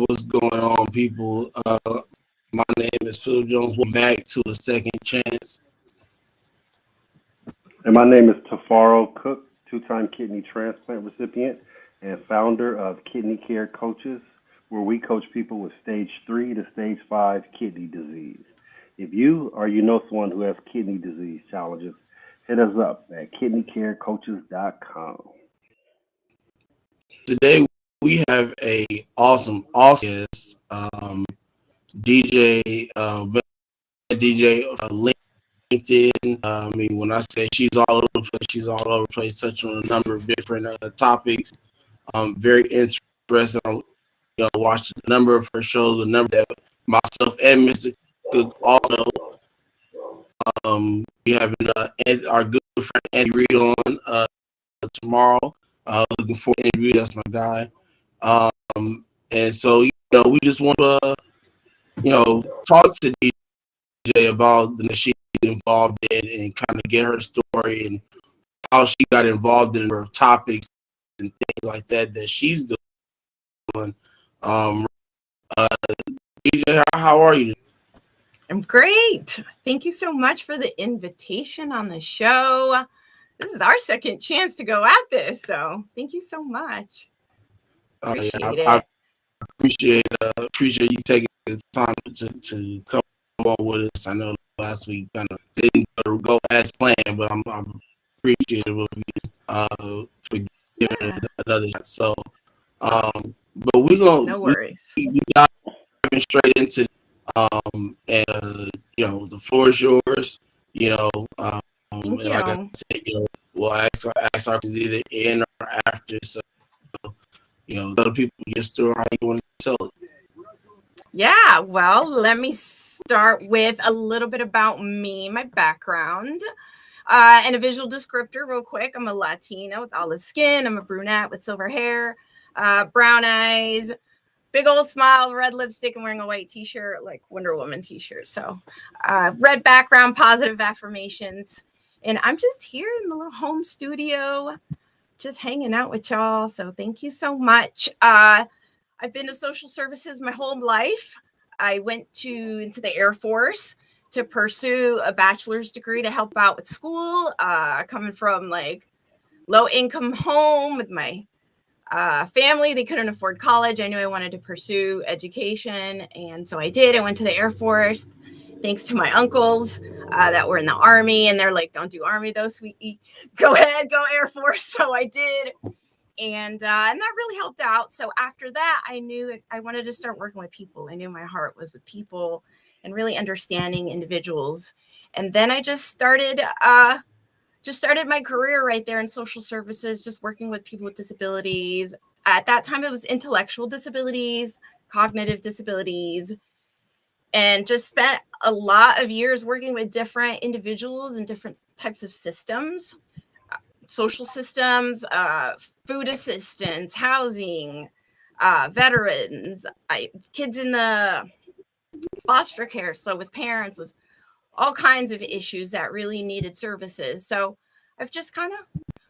What's going on, people? My name is Phil Jones. Welcome back to A Second Chance. And my name is Tafaro Cook, two-time kidney transplant recipient and founder of Kidney Care Coaches, where we coach people with stage 3 to stage 5 kidney disease. If you or you know someone who has kidney disease challenges, hit us up at kidneycarecoaches.com. Today we have a awesome guest, DeeJae, LinkedIn. I mean, when I say she's all over the place, she's all over the place, touching on a number of different topics. Very interesting. Watched a number of her shows, a number that myself and Mr. Cook also. We have our good friend Andy Reid on tomorrow. Looking forward to interview. That's my guy. And so we just want to talk to DeeJae about the she's involved in and kind of get her story and how she got involved in her topics and things like that she's doing. DeeJae, how are you? I'm great. Thank you so much for the invitation on the show. This is our second chance to go at this, so thank you so much. Appreciate it. I appreciate you taking the time to come on with us. I know last week kind of didn't go as planned, but I'm appreciative of you for giving it another shot. So, but we're gonna no worries. We got straight into the floor is yours. Thank you. Like I said, we'll ask our either in or after. So, let people get through how you want to tell it. Yeah, well, let me start with a little bit about me, my background, and a visual descriptor real quick. I'm a Latina with olive skin. I'm a brunette with silver hair, brown eyes, big old smile, red lipstick, and wearing a white t-shirt, like Wonder Woman t-shirt. So red background, positive affirmations. And I'm just here in the little home studio, just hanging out with y'all. So thank you so much. I've been to social services my whole life. I went into the Air Force to pursue a bachelor's degree to help out with school. Coming from like low income home with my family, they couldn't afford college. I knew I wanted to pursue education, and so I did. I went to the Air Force. Thanks to my uncles that were in the Army, and they're like, "Don't do Army though, sweetie. Go ahead, go Air Force." So I did, and that really helped out. So after that, I knew that I wanted to start working with people. I knew my heart was with people and really understanding individuals. And then I just started my career right there in social services, just working with people with disabilities. At that time, it was intellectual disabilities, cognitive disabilities, and just spent a lot of years working with different individuals and different types of systems, social systems, food assistance, housing, veterans, kids in the foster care, so with parents with all kinds of issues that really needed services. So I've just kind of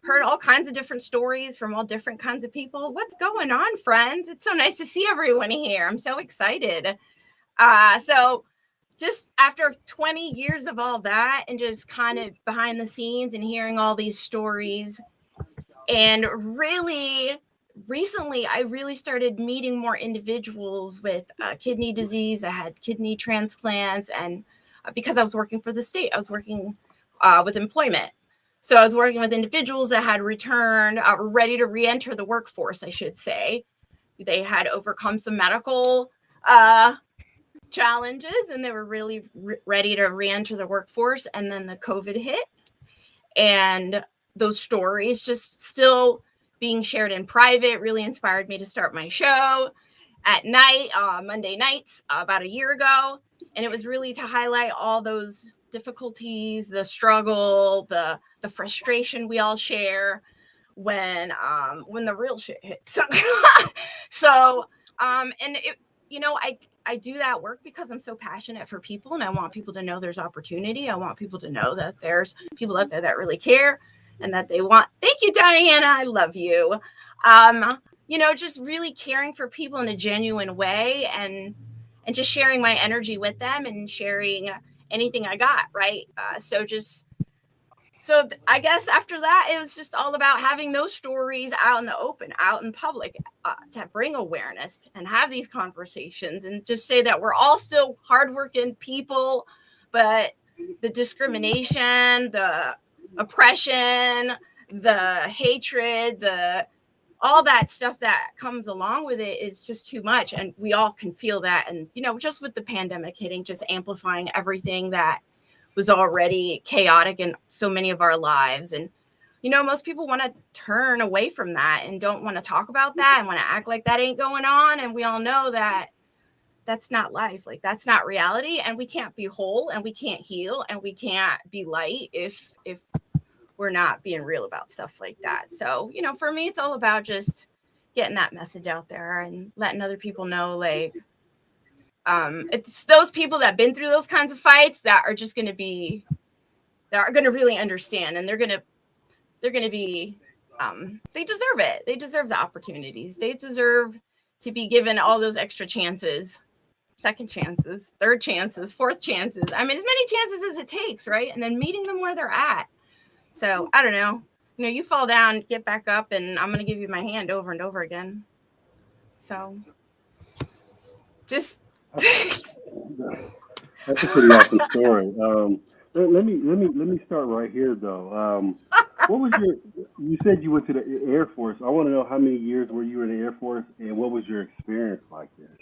heard all kinds of different stories from all different kinds of people. What's going on, friends? It's so nice to see everyone here. I'm so excited. So just after 20 years of all that and just kind of behind the scenes and hearing all these stories, and really recently I really started meeting more individuals with kidney disease. I had kidney transplants, and because I was working for the state, I was working with employment. So I was working with individuals that had returned, ready to re-enter the workforce, I should say. They had overcome some medical challenges, and they were really ready to re-enter the workforce. And then the COVID hit, and those stories just still being shared in private really inspired me to start my show at night, Monday nights, about a year ago. And it was really to highlight all those difficulties, the struggle, the frustration we all share when the real shit hits. So and it, I do that work because I'm so passionate for people, and I want people to know there's opportunity. I want people to know that there's people out there that really care and that they want. Thank you, Diana. I love you. Just really caring for people in a genuine way, and just sharing my energy with them and sharing anything I got, right? So I guess after that, it was just all about having those stories out in the open, out in public, to bring awareness and have these conversations and just say that we're all still hardworking people, but the discrimination, the oppression, the hatred, all that stuff that comes along with it is just too much. And we all can feel that. And, just with the pandemic hitting, just amplifying everything that was already chaotic in so many of our lives. And, most people want to turn away from that and don't want to talk about that and want to act like that ain't going on. And we all know that that's not life. Like, that's not reality. And we can't be whole, and we can't heal, and we can't be light if we're not being real about stuff like that. So, for me, it's all about just getting that message out there and letting other people know, like, it's those people that have been through those kinds of fights that are just going to be, that are going to really understand, and they're going to be, they deserve it. They deserve the opportunities. They deserve to be given all those extra chances, second chances, third chances, fourth chances. I mean, as many chances as it takes, right? And then meeting them where they're at. So I don't know, you fall down, get back up, and I'm going to give you my hand over and over again. So just. That's a pretty awesome story. Let me start right here though. What was you said you went to the Air Force. I want to know how many years were you in the Air Force, and what was your experience like there?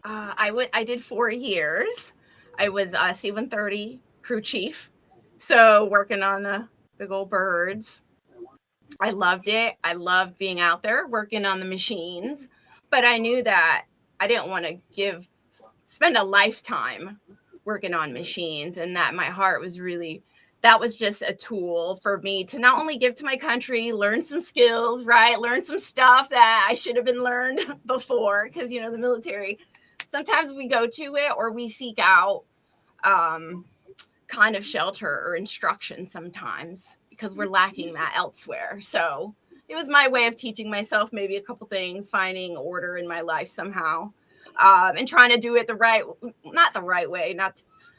I did 4 years. I was C-130 crew chief. So working on the big old birds. I loved it. I loved being out there working on the machines, but I knew that I didn't want to spend a lifetime working on machines, and that my heart was really, that was just a tool for me to not only give to my country, learn some skills, right? Learn some stuff that I should have been learned before, because, the military, sometimes we go to it or we seek out kind of shelter or instruction sometimes because we're lacking that elsewhere. So it was my way of teaching myself maybe a couple things, finding order in my life somehow, and trying to do it not the right way,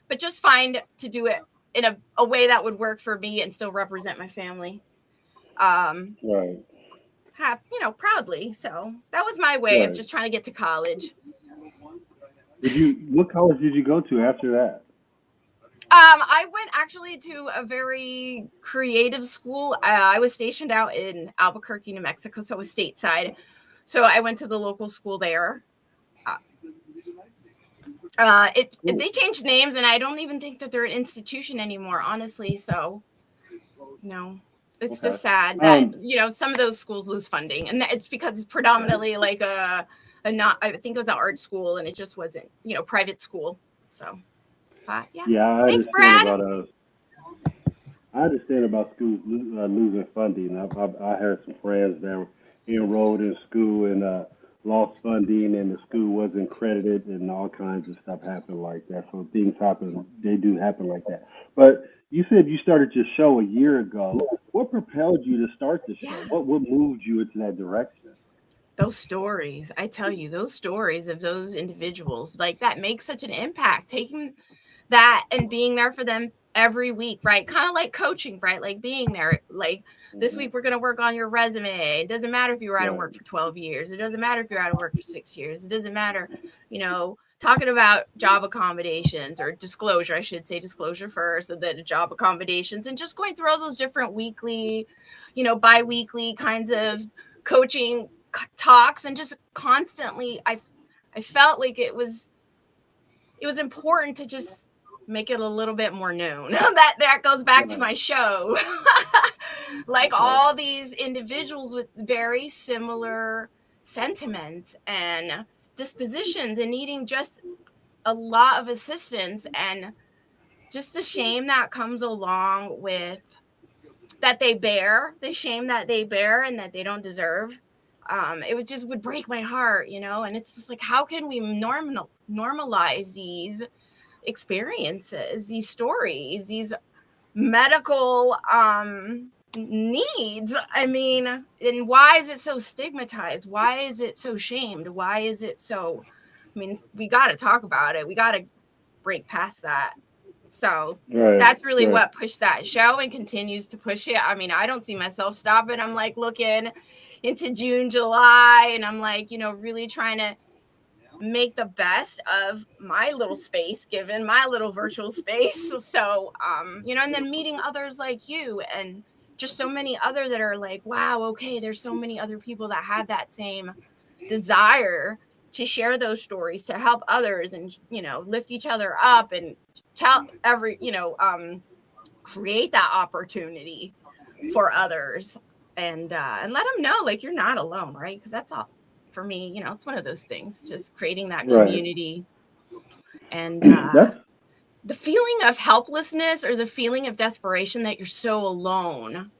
but just find to do it in a way that would work for me and still represent my family. Right. Proudly. So that was my way of just trying to get to college. What college did you go to after that? I went actually to a very creative school. I was stationed out in Albuquerque, New Mexico, so I was stateside. So I went to the local school there. They changed names, and I don't even think that they're an institution anymore, honestly. So, no, it's just sad that some of those schools lose funding, and it's because it's predominantly like I think it was an art school, and it just wasn't private school. So. Yeah, thanks, Brad. I understand about schools losing funding. I had some friends that were enrolled in school, and lost funding and the school wasn't credited and all kinds of stuff happened like that. So things happen, they do happen like that. But you said you started your show a year ago. What propelled you to start the show? Yeah. What moved you into that direction? Those stories, I tell you, those stories of those individuals, like that makes such an impact. Taking that and being there for them every week, right? Kind of like coaching, right? Like being there, like this Hmm. week we're going to work on your resume. It doesn't matter if you were out of Right. work for 12 years. It doesn't matter if you're out of work for 6 years. It doesn't matter, talking about job accommodations or disclosure. I should say disclosure first and then job accommodations, and just going through all those different weekly, bi-weekly kinds of coaching talks, and just constantly I felt like it was important to just make it a little bit more known. that goes back to Right. my show. Like Okay. all these individuals with very similar sentiments and dispositions and needing just a lot of assistance, and just the shame that comes along with that they bear, the shame that they bear and that they don't deserve. It would break my heart, and it's just like, how can we normalize these experiences, these stories, these medical needs? I mean, and why is it so stigmatized? Why is it so shamed? Why is it so? I mean, we got to talk about it. We got to break past that. So Right. that's really Right. what pushed that show and continues to push it. I mean, I don't see myself stopping. I'm like looking into June, July, and I'm like, really trying to make the best of my little space, given my little virtual space. So, and then meeting others like you and just so many others that are like, wow, okay, there's so many other people that have that same desire to share those stories, to help others and, lift each other up and tell create that opportunity for others, and let them know, like, you're not alone, right? Because that's all for me, it's one of those things, just creating that Right. community. And That's the feeling of helplessness or the feeling of desperation that you're so alone,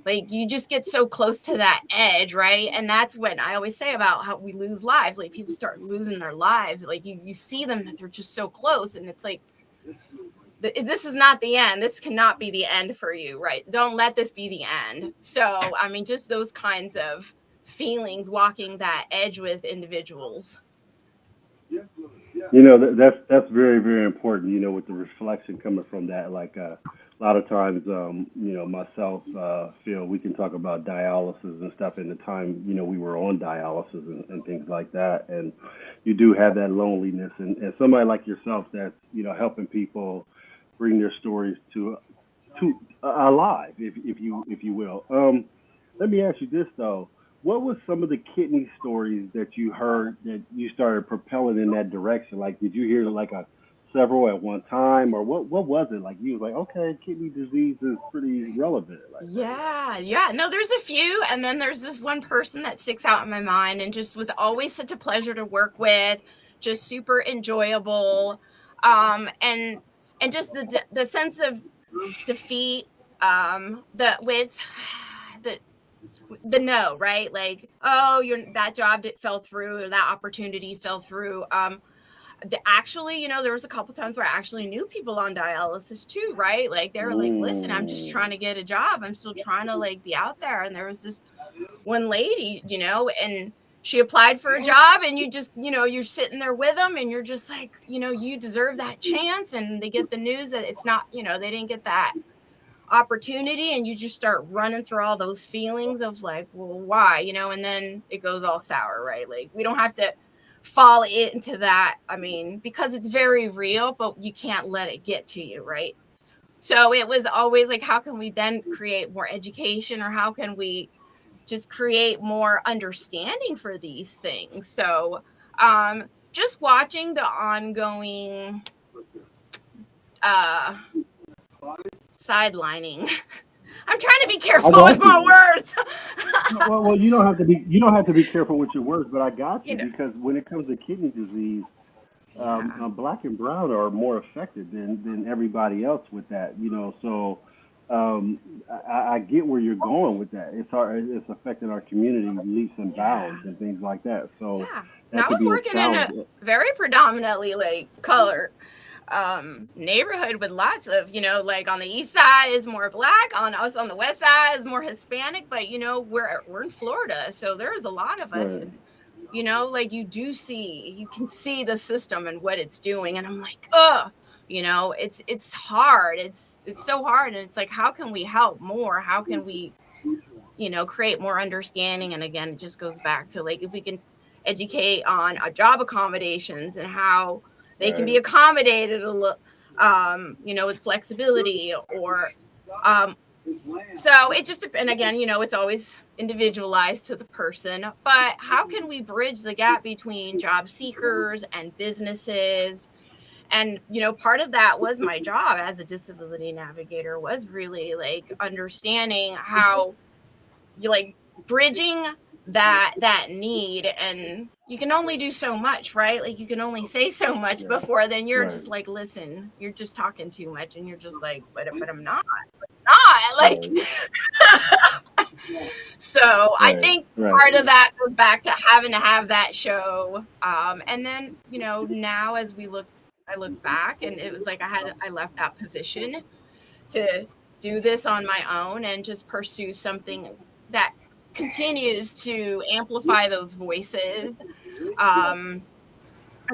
like you just get so close to that edge, right? And that's what I always say about how we lose lives. Like people start losing their lives, like you see them that they're just so close, and it's like, this is not the end. This cannot be the end for you, right? Don't let this be the end. So, I mean, just those kinds of feelings, walking that edge with individuals. that's very very important. With the reflection coming from that, like a lot of times, myself, Phil, we can talk about dialysis and stuff. In the time, we were on dialysis and things like that, and you do have that loneliness, and somebody like yourself that's helping people bring their stories to alive, if you will. Let me ask you this though: what was some of the kidney stories that you heard that you started propelling in that direction? Like, did you hear like a several at one time, or what was it like? You was like, okay, kidney disease is pretty relevant. Like, Yeah. No, there's a few. And then there's this one person that sticks out in my mind and just was always such a pleasure to work with, just super enjoyable. And just the sense of defeat, the with the no, right? Like, oh, that job fell through, or that opportunity fell through. Actually, there was a couple times where I actually knew people on dialysis too, right? Like they were like, listen, I'm just mm, trying to get a job. I'm still trying to like be out there. And there was this one lady, and she applied for a job, and you just, you're sitting there with them and you're just like, you deserve that chance. And they get the news that it's not, they didn't get that opportunity, and you just start running through all those feelings of like, well, why, and then it goes all sour, right? Like we don't have to fall into that, I mean, because it's very real, but you can't let it get to you, right? So it was always like, how can we then create more education, or how can we just create more understanding for these things? So just watching the ongoing uh sidelining. I'm trying to be I careful with got my you. words. Well, you don't have to be careful with your words, but I got you you know, because when it comes to kidney disease, yeah. black and brown are more affected than everybody else with that. So I get where you're going with that. It's affecting our community leaps and bounds and things like that. So Yeah. And that I could was be a working in a challenge. very predominantly like color neighborhood with lots of, like on the east side is more black, on us on the west side is more Hispanic, but we're in Florida, so there's a lot of us, Right. and like you can see the system and what it's doing, and I'm like, oh, it's hard. It's so hard, and it's like, how can we help more? How can we, create more understanding? And again, it just goes back to like, if we can educate on job accommodations and how they can be Right. accommodated a little, with flexibility, or so it just, and again, it's always individualized to the person, but how can we bridge the gap between job seekers and businesses? And part of that was my job as a disability navigator, was really like understanding how you like bridging that need. And you can only do so much, right? Like you can only say so much Yeah. before then you're Right. just like, listen, you're just talking too much, and you're just like, but I'm not like. Right. So I Right. think Right. part of that goes back to having to have that show, and then now as I look back, and it was like I left that position to do this on my own and just pursue something that continues to amplify those voices, and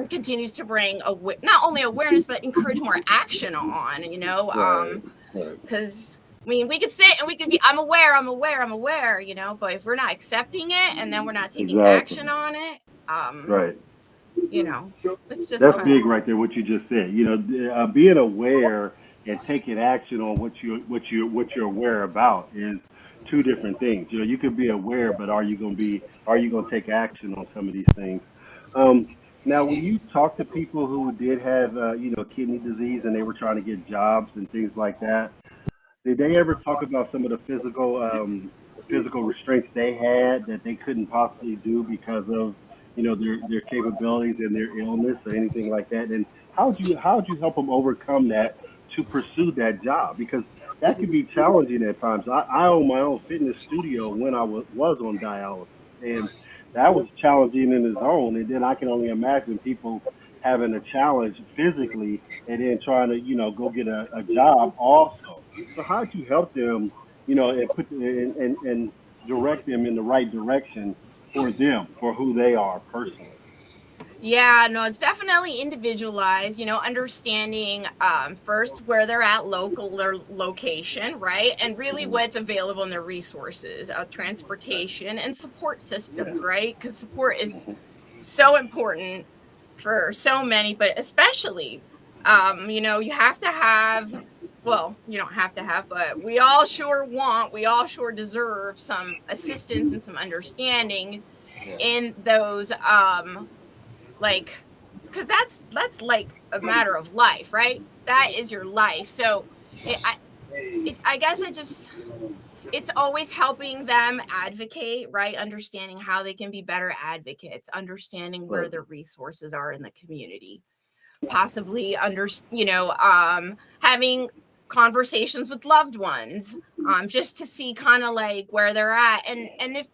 continues to bring not only awareness but encourage more action on, Right. Right. because I mean, we could sit and we could be, I'm aware, but if we're not accepting it and then we're not taking Exactly. action on it, Right. it's just That's kind big right there. What you just said. Being aware and taking action on what you're aware about is two different things. You could be aware, but are you gonna take action on some of these things? Now, when you talk to people who did have kidney disease and they were trying to get jobs and things like that, did they ever talk about some of the physical restraints they had that they couldn't possibly do because of their capabilities and their illness or anything like that? And how'd you help them overcome that to pursue that job? Because that could be challenging at times. I own my own fitness studio when I was on dialysis, and that was challenging in its own. And then I can only imagine people having a challenge physically and then trying to go get a job also. So how'd you help them, and and direct them in the right direction for them, for who they are personally? Yeah, no, it's definitely individualized, understanding first where they're at, their location, right? And really Mhm. what's available in their resources, transportation and support Yeah. systems, right? Because support is Mhm. so important for so many, but especially, you have to have, well, you don't have to have, but we all sure deserve some assistance and some understanding Yeah. in those, like, because that's like a matter of life, right? That is your life. So I guess it's always helping them advocate, right? Understanding how they can be better advocates, understanding where Right. the resources are in the community, possibly having conversations with loved ones, just to see kind of like where they're at, and if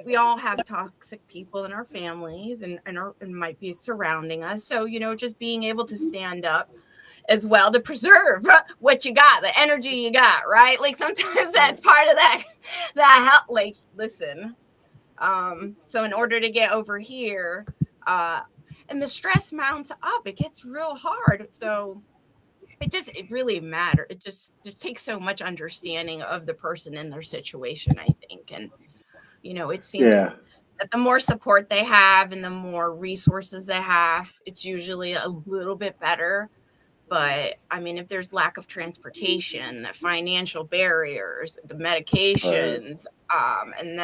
we all have toxic people in our families, and might be surrounding us, so just being able to stand up as well to preserve what you got, the energy you got, right? Like sometimes Right. that's part of that help, like, listen, so in order to get over here, uh and the stress mounts up, it gets real hard, so it really matters. It takes so much understanding of the person and their situation, I think. And it seems Yeah. that the more support they have and the more resources they have, it's usually a little bit better. But I mean, if there's lack of transportation, the financial barriers, the Right. medications, and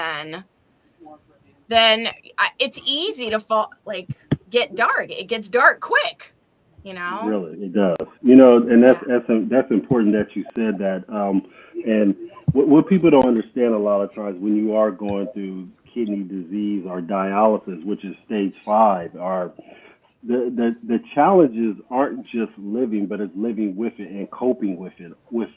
then it's easy to fall, like, get dark. It gets dark quick, you know? Really, it does. And that's Yeah. that's important that you said that. And what people don't understand a lot of times when you are going through kidney disease or dialysis, which is stage 5, or the challenges aren't just living, but it's living with it and coping with it, with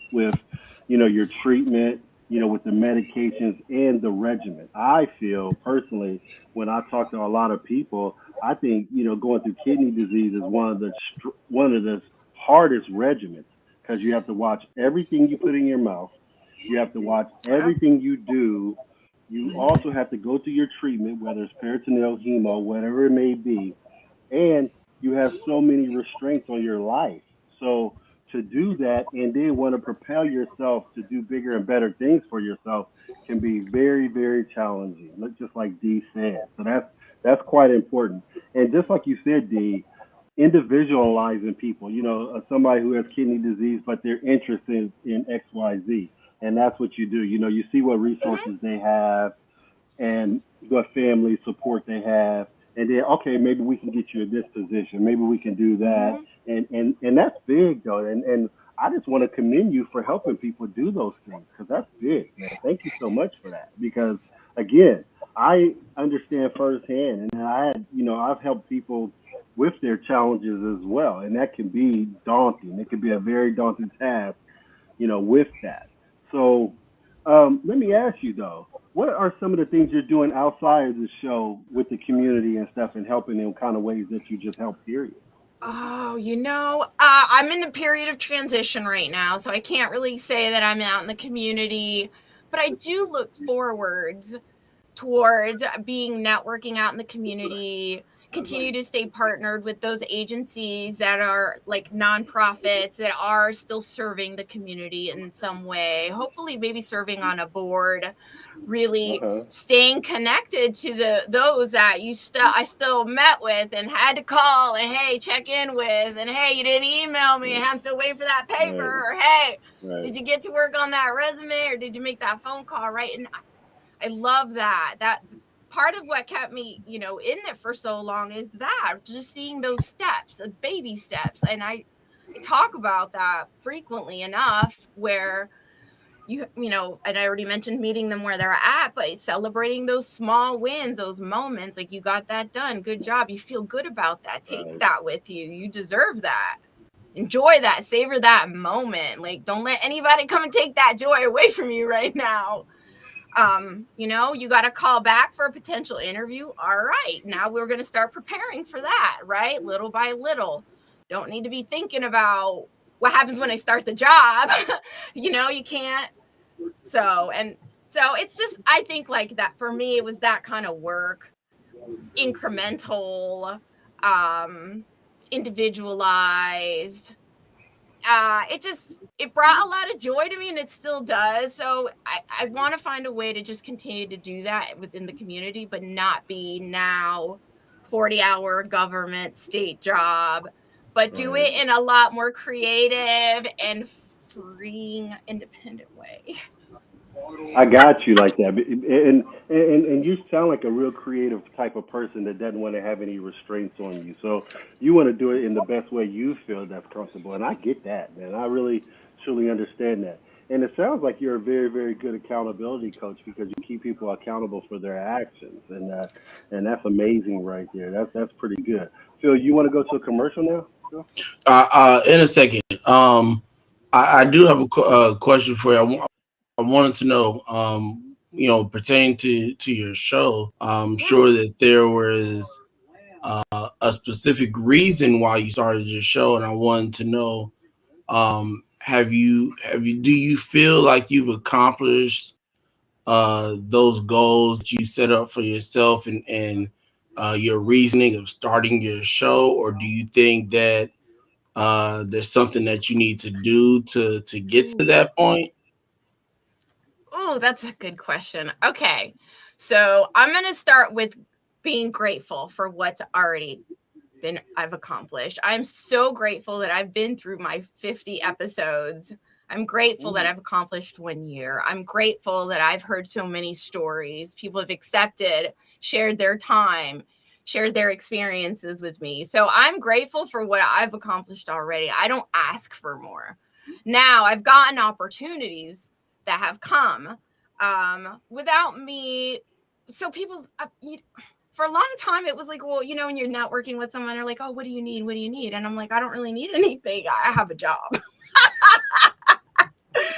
your treatment, with the medications and the regimen. I feel personally, when I talk to a lot of people, I think going through kidney disease is one of the hardest regimens, because you have to watch everything you put in your mouth, you have to watch everything you do. You also have to go through your treatment, whether it's peritoneal, hemo, whatever it may be, and you have so many restraints on your life. So to do that and then want to propel yourself to do bigger and better things for yourself can be very, very challenging. Just like Dee said. So that's quite important. And just like you said, Dee, individualizing people. Somebody who has kidney disease, but they're interested in X, Y, Z, and that's what you do. You see what resources they have and what family support they have, and then okay, maybe we can get you in this position, maybe we can do that, and that's big though, and I just want to commend you for helping people do those things, because that's big, man. Thank you so much for that, because again, I understand firsthand, and I've helped people with their challenges as well, and that can be daunting. It can be a very daunting task, with that. So let me ask you though, what are some of the things you're doing outside of the show with the community and stuff, and helping in kind of ways that you just help, period? Oh, I'm in a period of transition right now, so I can't really say that I'm out in the community, but I do look forwards towards being networking out in the community, continue to stay partnered with those agencies that are like nonprofits that are still serving the community in some way, hopefully maybe serving on a board, really Uh-huh. staying connected to those that I still met with and had to call and hey, check in with, and hey, you didn't email me, I'm still waiting for that paper, Right. or hey, Right. did you get to work on that resume, or did you make that phone call, right? And I love that. That part of what kept me, in it for so long is that just seeing those steps, baby steps. And I talk about that frequently enough where and I already mentioned meeting them where they're at, but celebrating those small wins, those moments, like you got that done. Good job. You feel good about that. Take Right. that with you. You deserve that. Enjoy that. Savor that moment. Like, don't let anybody come and take that joy away from you right now. You got to call back for a potential interview. All right, now we're going to start preparing for that, right? Little by little. Don't need to be thinking about what happens when I start the job. You can't. So it's just, I think like that for me, it was that kind of work, incremental, individualized. It brought a lot of joy to me, and it still does. So I want to find a way to just continue to do that within the community, but not be now 40-hour government state job, but do Right. it in a lot more creative and freeing, independent way. I got you like that, and you sound like a real creative type of person that doesn't want to have any restraints on you. So you want to do it in the best way you feel that's comfortable, and I get that, man. I really truly understand that, and it sounds like you're a very, very good accountability coach, because you keep people accountable for their actions, and that's amazing right there. That's pretty good. Phil, you want to go to a commercial now? Phil? In a second. I do have a question for you. I wanted to know, pertaining to your show. I'm Yeah. sure that there was a specific reason why you started your show, and I wanted to know, do you feel like you've accomplished those goals that you set up for yourself, and your reasoning of starting your show, or do you think that there's something that you need to do to get to that point? Oh, that's a good question. Okay. So I'm going to start with being grateful for what's already been I've accomplished. I'm so grateful that I've been through my 50 episodes. I'm grateful that I've accomplished 1 year. I'm grateful that I've heard so many stories. People have accepted, shared their time, shared their experiences with me. So I'm grateful for what I've accomplished already. I don't ask for more. Now, I've gotten opportunities that have come without me. So people, for a long time, it was like, well, you know, when you're networking with someone, they're like, oh, what do you need? What do you need? And I'm like, I don't really need anything. I have a job.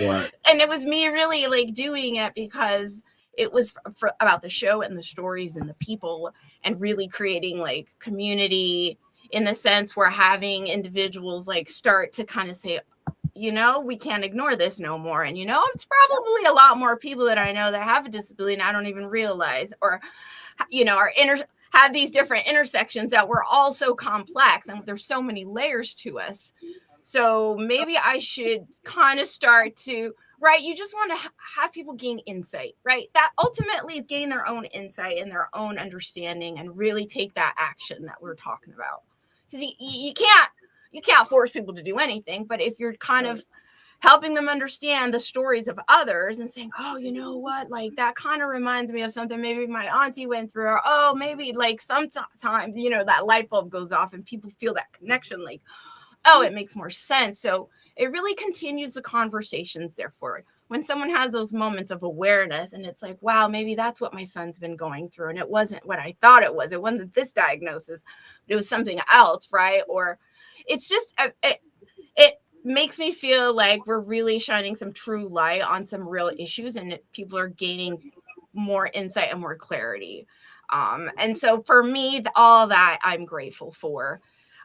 Right. And it was me really like doing it because it was about the show and the stories and the people and really creating like community in the sense where having individuals like start to kind of say, you know, we can't ignore this no more. And, you know, it's probably a lot more people that I know that have a disability and I don't even realize, or, you know, have these different intersections that we're all so complex and there's so many layers to us. So maybe I should kind of start to, right? You just want to have people gain insight, right? That ultimately is gain their own insight and their own understanding and really take that action that we're talking about. Because you can't force people to do anything, but if you're kind of helping them understand the stories of others and saying, oh, you know what, like that kind of reminds me of something maybe my auntie went through, or oh, maybe like sometimes, you know, that light bulb goes off and people feel that connection, like, oh, it makes more sense. So it really continues the conversations therefore. When someone has those moments of awareness and it's like, wow, maybe that's what my son's been going through. And it wasn't what I thought it was. It wasn't this diagnosis, but it was something else, right? Or it's just, it makes me feel like we're really shining some true light on some real issues and people are gaining more insight and more clarity. And so for me, all that I'm grateful for.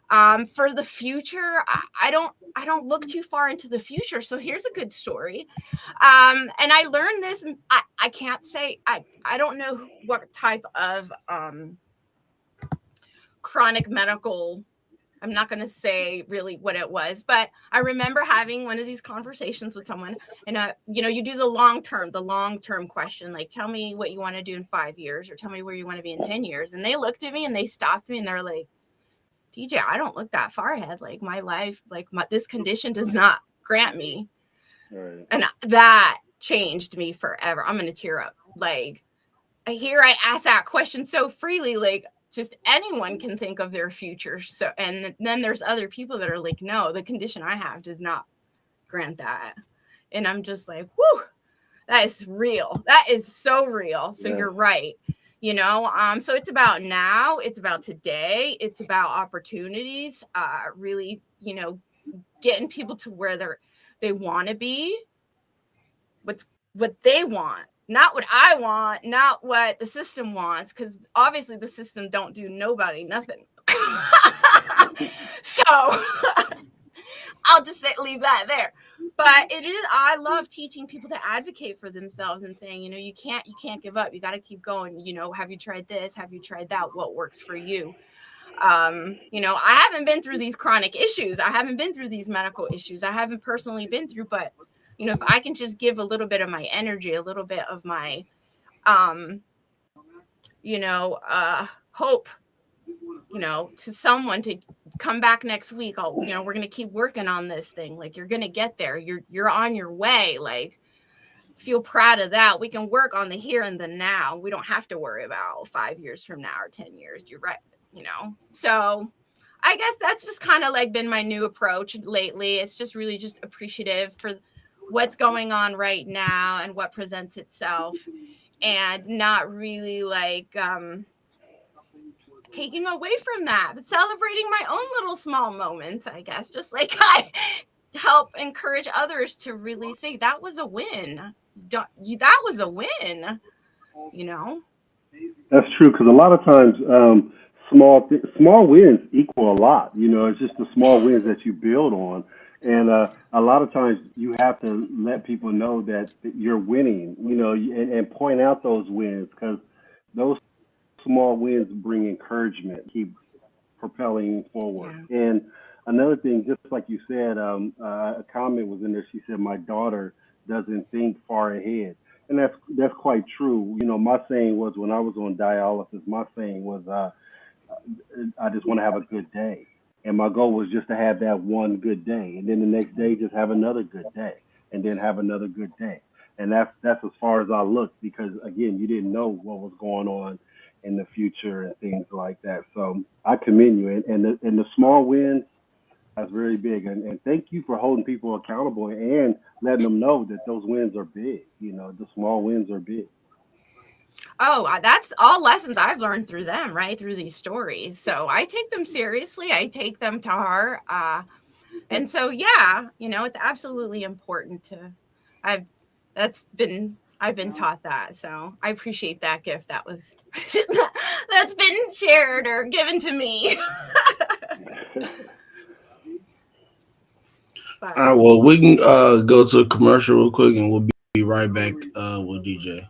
For the future, I don't look too far into the future. So here's a good story. And I learned this. I can't say I don't know what type of chronic medical. I'm not going to say really what it was, but I remember having one of these conversations with someone, and you know, you do the long term question, like tell me what you want to do in 5 years, or tell me where you want to be in 10 years. And they looked at me and they stopped me and they're like, DeeJae, I don't look that far ahead. Like my life, like this condition does not grant me. Right. And that changed me forever. I'm going to tear up. Like I ask that question so freely, like just anyone can think of their future. So, and then there's other people that are like, no, the condition I have does not grant that. And I'm just like, whoo, that is real. That is so real. So You're right. You know, so it's about now, it's about today, it's about opportunities, really, you know, getting people to where they want to be, what they want, not what I want, not what the system wants, because obviously the system don't do nobody nothing. So I'll just leave that there. But it is, I love teaching people to advocate for themselves and saying, you know, you can't give up. You got to keep going. You know, have you tried this? Have you tried that? What works for you? You know, I haven't been through these chronic issues. I haven't been through these medical issues. I haven't personally been through, but you know, if I can just give a little bit of my energy, a little bit of my, you know, hope, you know, to someone to come back next week. You know, we're going to keep working on this thing. Like you're going to get there. You're on your way. Like feel proud of that. We can work on the here and the now. We don't have to worry about 5 years from now or 10 years. You're right. You know, so I guess that's just kind of like been my new approach lately. It's just really just appreciative for what's going on right now and what presents itself, and not really like taking away from that, but celebrating my own little small moments, I guess, just like I help encourage others to really say that was a win. That was a win, you know? That's true, because a lot of times small wins equal a lot. You know, it's just the small wins that you build on. And a lot of times you have to let people know that you're winning, you know, and point out those wins, because those small wins bring encouragement, keep propelling forward. Yeah. And another thing, just like you said, a comment was in there. She said, my daughter doesn't think far ahead. And that's quite true. You know, my saying was, when I was on dialysis, my saying was, I just want to have a good day. And my goal was just to have that one good day. And then the next day, just have another good day, and then have another good day. And that's as far as I looked, because again, you didn't know what was going on in the future and things like that. So I commend you. And the small wins, that's very big. And thank you for holding people accountable and letting them know that those wins are big. You know, the small wins are big. Oh, that's all lessons I've learned through them, right? Through these stories. So I take them seriously. I take them to heart. And so, yeah, it's absolutely important to, I've, I've been taught that. So I appreciate that gift that was, that's been shared or given to me. All right, well, we can go to a commercial real quick, and we'll be right back with DeeJae.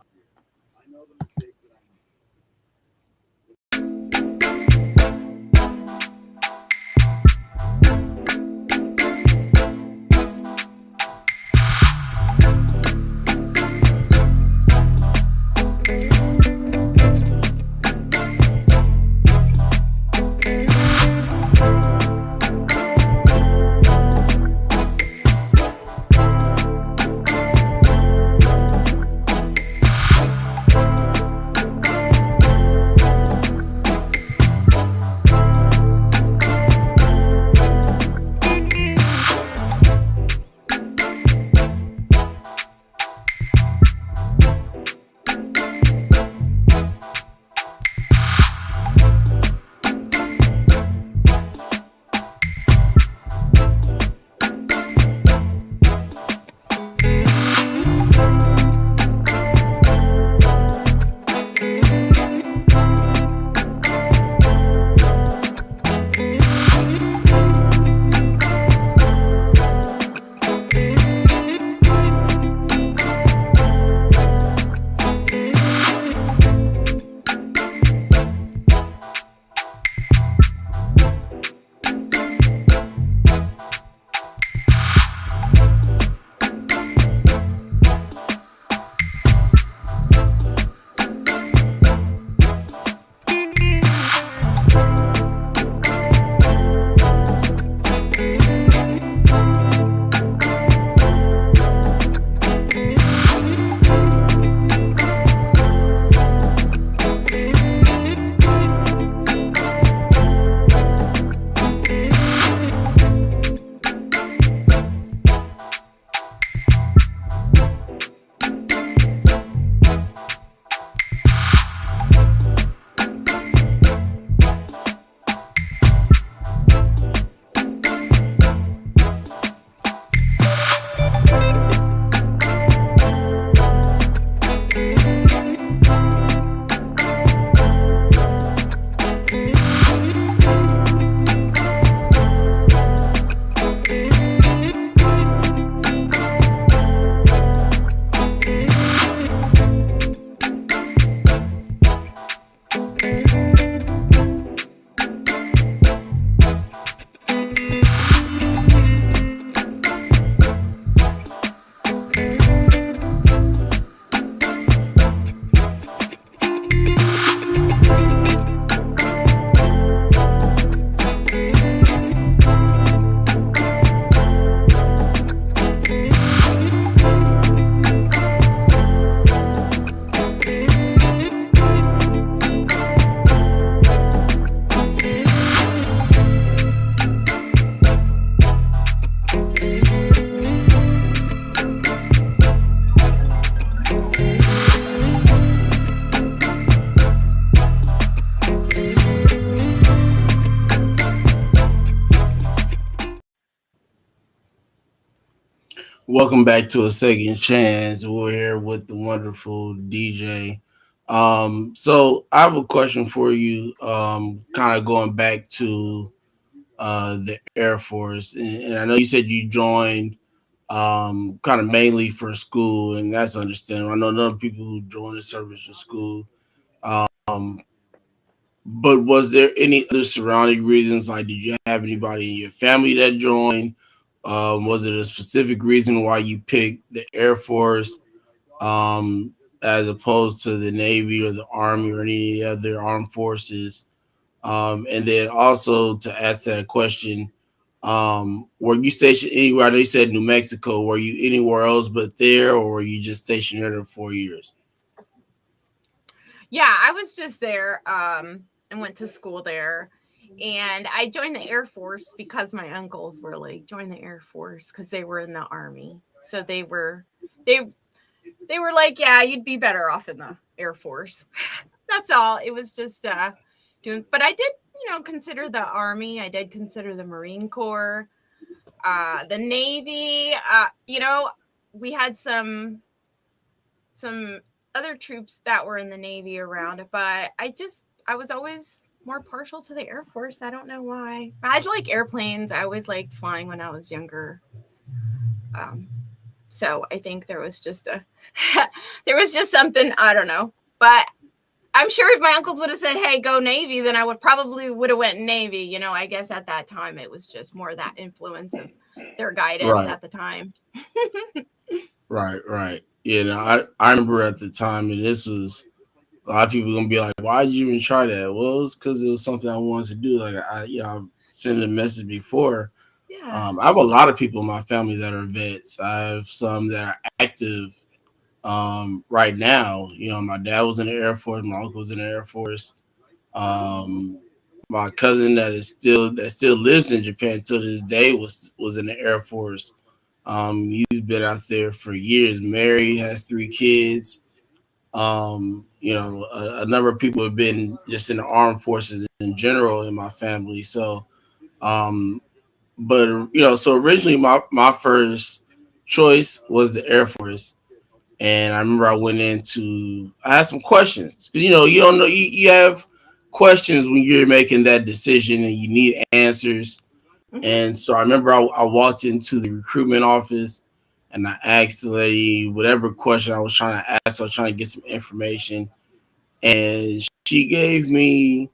Welcome back to a second chance. We're here with the wonderful DeeJae. So I have a question for you. Kind of going back to the Air Force, and I know you said you joined kind of mainly for school, and that's understandable. I know other people who join the service for school. Um, but was there any other surrounding reasons? Like, did you have anybody in your family that joined? Was it a specific reason why you picked the Air Force as opposed to the Navy or the Army or any other armed forces? And then also to ask that question, were you stationed anywhere? I know you said New Mexico. Were you anywhere else but there, or were you just stationed there for 4 years? Yeah, I was just there and went to school there. And I joined the Air Force because my uncles were like, join the Air Force because they were in the Army. So they they were like, yeah, you'd be better off in the Air Force. That's all. It was just doing, but I did, consider the Army. I did consider the Marine Corps, the Navy. We had some other troops that were in the Navy around, but I was always more partial to the Air Force. I don't know why. I like airplanes. I always liked flying when I was younger. So I think there was just something, I don't know, but I'm sure if my uncles would have said, hey, go Navy, then I would have went Navy. I guess at that time, it was just more that influence of their guidance at the time. Right. I remember at the time, and this was a lot of people gonna be like, "Why did you even try that?" Well, it was because it was something I wanted to do. Like I sent a message before. Yeah. I have a lot of people in my family that are vets. I have some that are active right now. My dad was in the Air Force. My uncle was in the Air Force. My cousin that still lives in Japan to this day was in the Air Force. He's been out there for years. Married, has 3 kids. A number of people have been just in the armed forces in general in my family. So, but so originally my first choice was the Air Force, and I remember I had some questions because you don't know you have questions when you're making that decision and you need answers. Mm-hmm. And so I remember I walked into the recruitment office and I asked the lady whatever question I was trying to ask. I was trying to get some information, and she gave me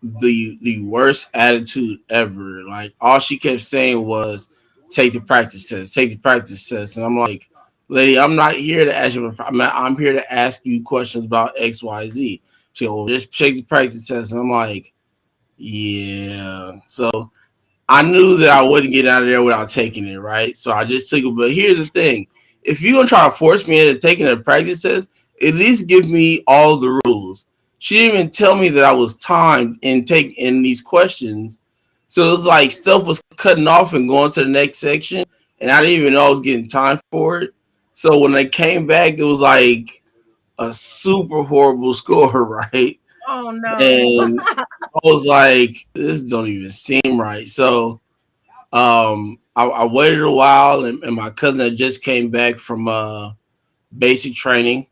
the worst attitude ever. Like all she kept saying was, "Take the practice test, take the practice test," and I'm like, "Lady, I'm not here to ask you. I'm here to ask you questions about X, Y, Z." She goes, well, "Just take the practice test," and I'm like, "Yeah." So I knew that I wouldn't get out of there without taking it, right? So I just took it. But here's the thing: if you're gonna try to force me into taking a practice test, at least give me all the rules. She didn't even tell me that I was timed in taking these questions. So it was like stuff was cutting off and going to the next section, and I didn't even know I was getting time for it. So when I came back, it was like a super horrible score, right? Oh no. And I was like, this don't even seem right. So I waited a while, and my cousin had just came back from basic training.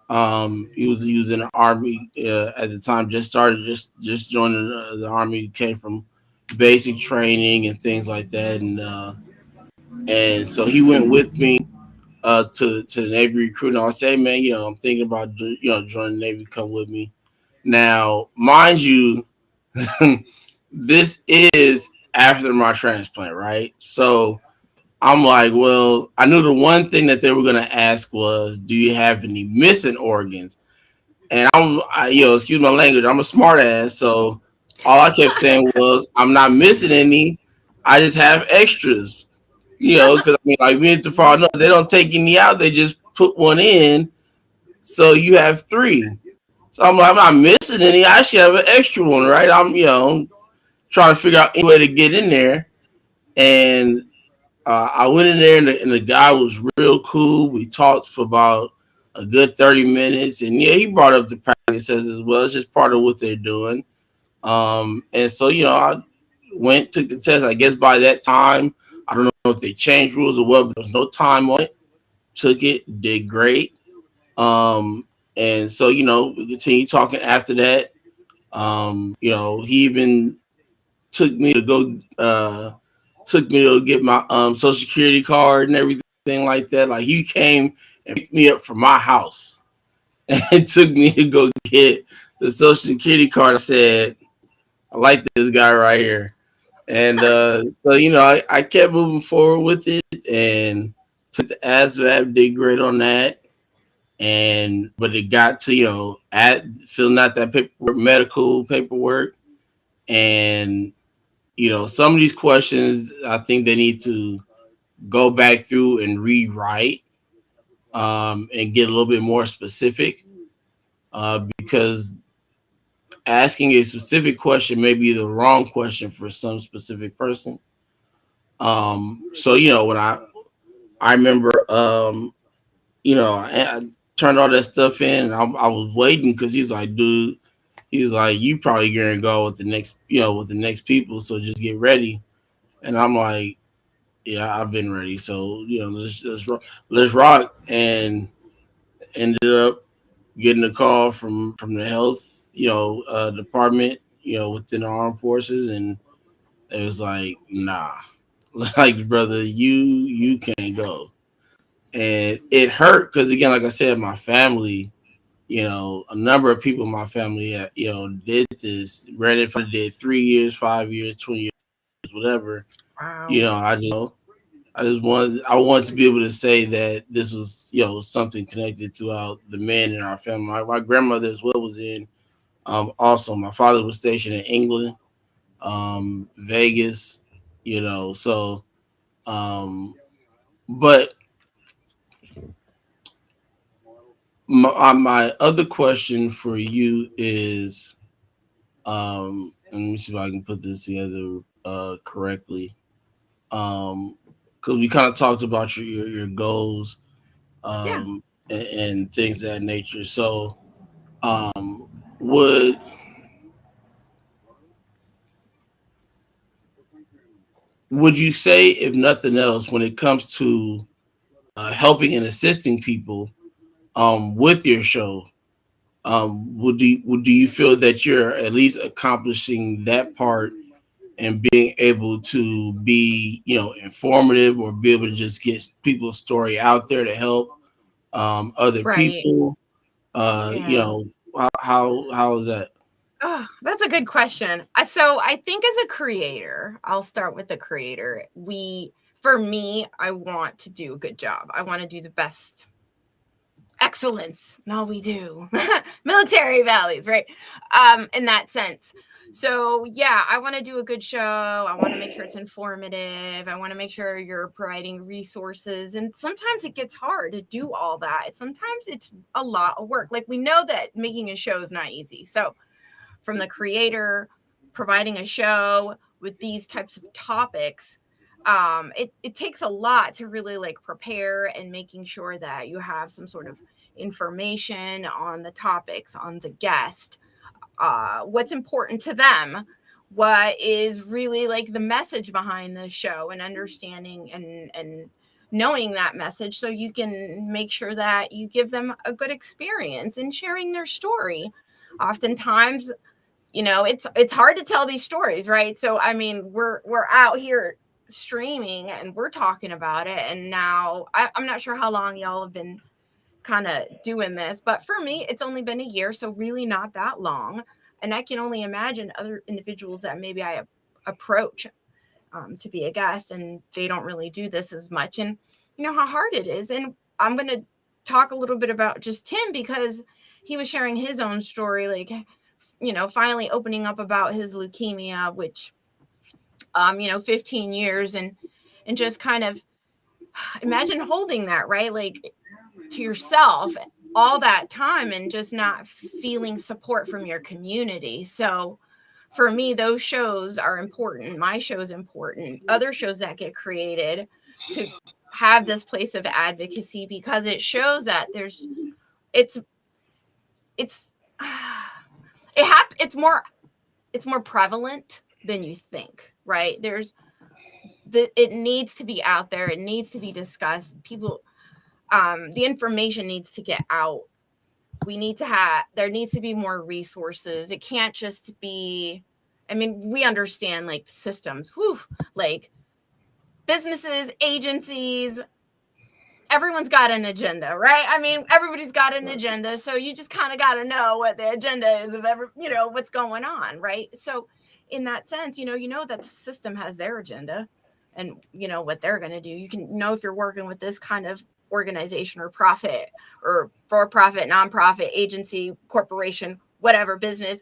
He was in the army at the time, just started, just joining the army. He came from basic training and things like that, and so he went with me to the Navy recruiting. I said, hey, man, I'm thinking about joining the Navy. Come with me. Now, mind you, this is after my transplant, right? So I'm like, well, I knew the one thing that they were gonna ask was, do you have any missing organs? And excuse my language, I'm a smart ass, so all I kept saying was, I'm not missing any. I just have extras, because like we to far enough, they don't take any out, they just put one in, so you have 3. So I'm like, I'm not missing any. I actually have an extra one, right? I'm trying to figure out any way to get in there, and I went in there, and the guy was real cool. We talked for about a good 30 minutes. And yeah, he brought up the practice as well. It's just part of what they're doing. And so, I took the test. I guess by that time, I don't know if they changed rules or what, but there was no time on it. Took it, did great. And so, we continued talking after that. He even took me to get my social security card and everything like that. Like he came and picked me up from my house and took me to go get the social security card. I said, I like this guy right here. And so, I kept moving forward with it and took the ASVAB, did great on that. But it got to, filling out that paperwork, medical paperwork. And, some of these questions, I think they need to go back through and rewrite and get a little bit more specific because asking a specific question may be the wrong question for some specific person. So when I remember I turned all that stuff in, and I was waiting because he's like, dude, he's like, you probably gonna go with the next, with the next people, so just get ready. And I'm like, yeah, I've been ready, so let's rock. And ended up getting a call from the health, department, within the armed forces, and it was like, nah, like brother, you can't go. And it hurt because again, like I said, my family, a number of people in my family, did this. Read it for did 3 years, 5 years, 20 years, whatever. Wow. I wanted to be able to say that this was, something connected throughout the men in our family. My grandmother as well was in. Also, my father was stationed in England, Vegas, so, but my other question for you is, let me see if I can put this together correctly. Because we kind of talked about your goals, Yeah. and things of that nature. So, um, would would you say, if nothing else, when it comes to helping and assisting people with your show, do you feel that you're at least accomplishing that part and being able to be, informative, or be able to just get people's story out there to help other Right. people? Yeah. How is that? Oh, that's a good question. So I think as a creator, I'll start with the creator. For me, I want to do a good job. I want to do the best excellence. No, we do. Military values, right? In that sense. So yeah, I want to do a good show. I want to make sure it's informative. I want to make sure you're providing resources. And sometimes it gets hard to do all that. Sometimes it's a lot of work. Like we know that making a show is not easy. So from the creator providing a show with these types of topics, it takes a lot to really like prepare and making sure that you have some sort of information on the topics, on the guest, what's important to them, what is really like the message behind the show, and understanding and knowing that message so you can make sure that you give them a good experience in sharing their story. Oftentimes, it's hard to tell these stories, right? So I mean, we're out here streaming and we're talking about it, and now I'm not sure how long y'all have been kind of doing this, but for me it's only been a year, so really not that long. And I can only imagine other individuals that maybe I approach to be a guest, and they don't really do this as much, and how hard it is. And I'm going to talk a little bit about just Tim, because he was sharing his own story, like finally opening up about his leukemia, which 15 years, and just kind of imagine holding that, right? Like to yourself all that time and just not feeling support from your community. So for me, those shows are important. My show is important. Other shows that get created to have this place of advocacy, because it shows that it's it's it's more prevalent than you think, right? It needs to be out there. It needs to be discussed. People, the information needs to get out. There needs to be more resources. It can't just be, I mean, we understand like systems, like businesses, agencies, everyone's got an agenda, right? I mean, everybody's got an agenda. So you just kind of got to know what the agenda is of what's going on, right? So in that sense, you know that the system has their agenda and what they're going to do. You can know if you're working with this kind of organization or profit or for-profit, nonprofit, agency, corporation, whatever business,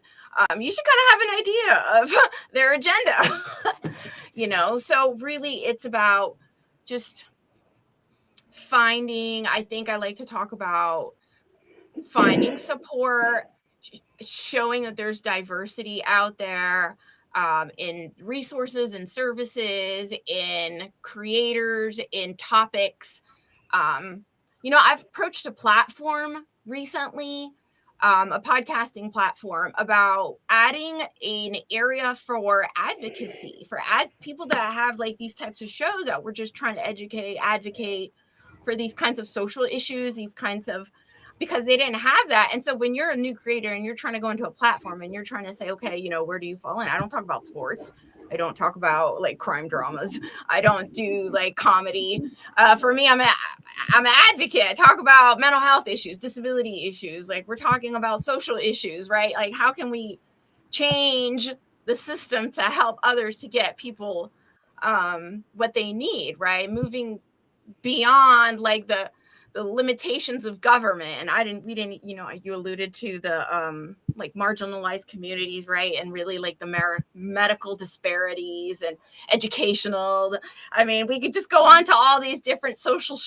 you should kind of have an idea of their agenda. So really it's about just I think I like to talk about finding support, showing that there's diversity out there, in resources and services, in creators, in topics. I've approached a platform recently, a podcasting platform, about adding an area for advocacy for people that have like these types of shows that we're just trying to advocate for these kinds of social issues, these kinds of, because they didn't have that. And so when you're a new creator and you're trying to go into a platform and you're trying to say, okay, where do you fall in? I don't talk about sports. I don't talk about like crime dramas. I don't do like comedy. For me, I'm an advocate. I talk about mental health issues, disability issues. Like, we're talking about social issues, right? Like, how can we change the system to help others to get people what they need, right? Moving beyond like the limitations of government. And we didn't, you alluded to the like marginalized communities, right? And really like the medical disparities and educational. I mean, we could just go on to all these different social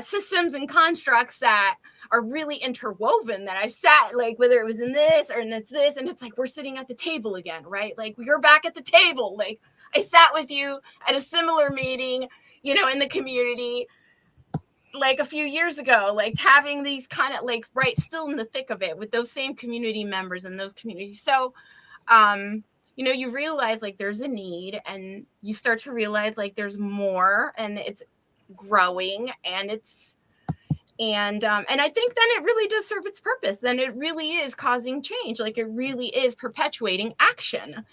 systems and constructs that are really interwoven, that I've sat, like, whether it was in this or in this, and it's like we're sitting at the table again, right? Like, you're back at the table. Like, I sat with you at a similar meeting, in the community, like a few years ago, like having these kind of like, right, still in the thick of it with those same community members in those communities. So, you realize like there's a need, and you start to realize like there's more, and it's growing, and I think then it really does serve its purpose. Then it really is causing change. Like, it really is perpetuating action.